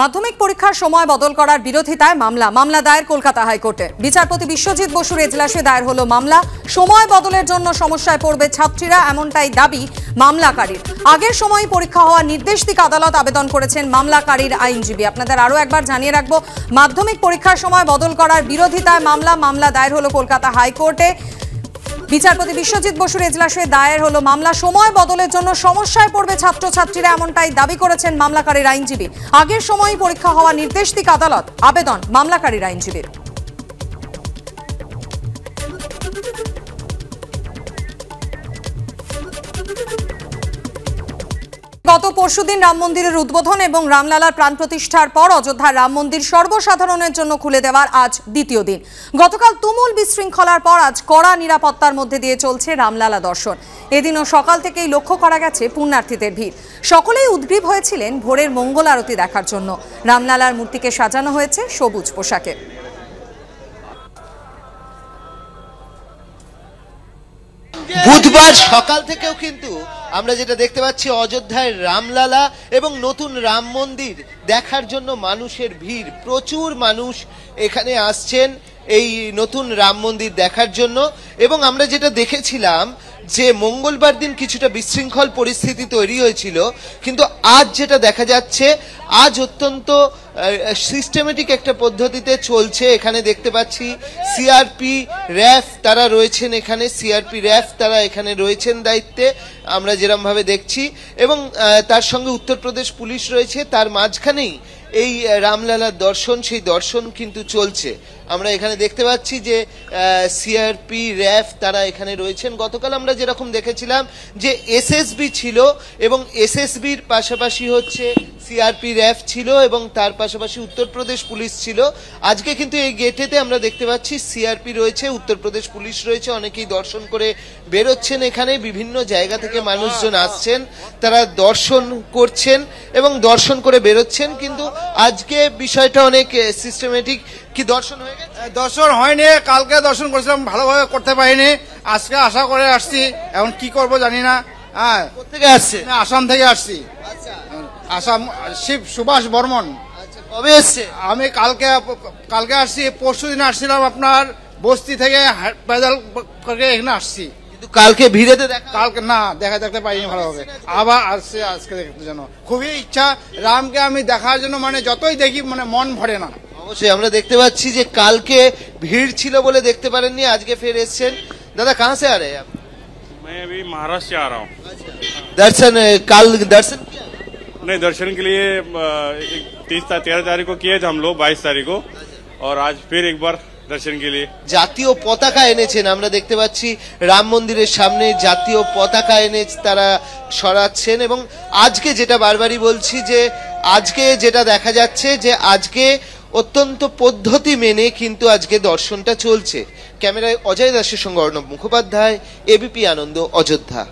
মাধ্যমিক পরীক্ষার সময় বদল করার বিরোধিতায় মামলা দায়ের কলকাতা হাইকোর্টে। বিচারপতি বিশ্বজিৎ বসুর এজলাসে দায়ের হলো মামলা। সময় বদলের জন্য সমস্যায় পড়বে ছাত্রীরা, এমনটাই দাবি মামলাকারীর। আগের সময় পরীক্ষা হওয়ার নির্দেশ দিক আদালত আবেদন করেছেন মামলাকারীর আইনজীবী। আপনাদের আরও একবার জানিয়ে রাখবো, মাধ্যমিক পরীক্ষার সময় বদল করার বিরোধিতায় মামলা দায়ের হলো কলকাতা হাইকোর্টে। বিচারপতি বিশ্বজিৎ বসুর এজলাসে দায়ের হলো মামলা। সময় বদলের জন্য সমস্যায় পড়বে ছাত্রছাত্রীরা, এমনটাই দাবি করেছেন মামলাকারীর আইনজীবী। আগের সময় পরীক্ষা হওয়া নির্দেশ দিক আদালত আবেদন মামলাকারীর আইনজীবীর। গত পরশুদিন রাম মন্দিরের উদ্বোধন এবং রামলালার প্রাণ প্রতিষ্ঠার পর অযোধ্যার রাম মন্দির সর্বসাধারণের জন্য খুলে দেওয়ার আজ দ্বিতীয় দিন। গতকাল তুমুল বিশৃঙ্খলার পর আজ কড়া নিরাপত্তার মধ্যে দিয়ে চলছে রামলালা দর্শন। এদিনও সকাল থেকেই লক্ষ্য করা গেছে পুণ্যার্থীদের ভিড়। সকলেই উদ্গ্রীব হয়েছিলেন ভোরের মঙ্গল আরতি দেখার জন্য। রামলালার মূর্তিকে সাজানো হয়েছে সবুজ পোশাকে। বুধবার সকাল থেকেও কিন্তু আমরা যেটা দেখতে পাচ্ছি, অযোধ্যায় রামলালা এবং নতুন রাম মন্দির দেখার জন্য মানুষের ভিড়। প্রচুর মানুষ এখানে আসছেন এই নতুন রাম মন্দির দেখার জন্য। এবং আমরা যেটা দেখেছিলাম যে মঙ্গলবার দিন কিছুটা বিশৃঙ্খল পরিস্থিতি তৈরি হয়েছিল, কিন্তু আজ যেটা দেখা যাচ্ছে, আজ অত্যন্ত সিস্টেমেটিক একটা পদ্ধতিতে চলছে। এখানে দেখতে পাচ্ছি সিআরপি র্যাফ তারা রয়েছেন, এখানে সিআরপি র্যাফ তারা এখানে রয়েছেন দায়িত্বে, আমরা যেরকম ভাবে দেখছি। এবং তার সঙ্গে উত্তরপ্রদেশ পুলিশ রয়েছে। তার মাঝখানেই এই রামলালার দর্শন, সেই দর্শন কিন্তু চলছে। আমরা এখানে দেখতে পাচ্ছি যে সিআরপি র্যাফ তারা এখানে রয়েছেন। গতকাল আমরা যেরকম দেখেছিলাম যে এসএসবি ছিল এবং এসএসবির পাশাপাশি হচ্ছে সিআরপি র্যাফ ছিল এবং তার পাশাপাশি উত্তরপ্রদেশ পুলিশ ছিল। আজকে কিন্তু এই গেটেতে আমরা দেখতে পাচ্ছি সিআরপি রয়েছে, উত্তরপ্রদেশ পুলিশ রয়েছে। অনেকেই দর্শন করে বেরোচ্ছেন। এখানে বিভিন্ন জায়গা থেকে মানুষজন আসছেন, তারা দর্শন করছেন এবং দর্শন করে বেরোচ্ছেন। কিন্তু আজকে বিষয়টা অনেক সিস্টেমেটিক। কি দর্শন হয়ে গেছে? দর্শন হয়নি, কালকে দর্শন করেছিলাম, ভালোভাবে করতে পারিনি। আজকে আশা করে আসছি, এখন কি করব জানি না। হ্যাঁ, কোথেকে আসছে? আসাম থেকে আসছি। আসাম, শিব সুভাষ বর্মন। কবে এসছে? আমি কালকে আসছি। পরশু দিন আসছিলাম আপনার বস্তি থেকে, পেদাল করে এখানে আসছি। কিন্তু কালকে ভিড়েতে কালকে না দেখতে পাইনি ভালোভাবে। আবার আসছে আজকে দেখতে জন্য খুবই ইচ্ছা। রামকে আমি দেখার জন্য, মানে যতই দেখি মানে মন ভরে না। অবশ্যই আমরা দেখতে পাচ্ছি যে কালকে ভিড় ছিল বলে দেখতে পারেননি, আজকে ফের এসছেন। दादा कहाँ से आ रहे हैं आप? मैं अभी महाराष्ट्र से आ रहा हूँ। दर्शन कल दर्शन किया? नहीं, दर्शन के लिए 13 तारीख को किए थे हम लोग, 22 तारीख को, और आज फिर एक बार दर्शन के लिए। জাতীয় পতাকা এনেছেন, আমরা দেখতে পাচ্ছি রাম মন্দিরের সামনে জাতীয় পতাকা এনে তারা সরাচ্ছেন। এবং আজকে যেটা বারবারই বলছি যে আজকে যেটা দেখা যাচ্ছে যে আজকে অত্যন্ত পদ্ধতি মেনে কিন্তু আজকে দর্শনটা চলছে। ক্যামেরায় অজয় দাসের সঙ্গে অর্ণব মুখোপাধ্যায়, এবিপি আনন্দ, অযোধ্যা।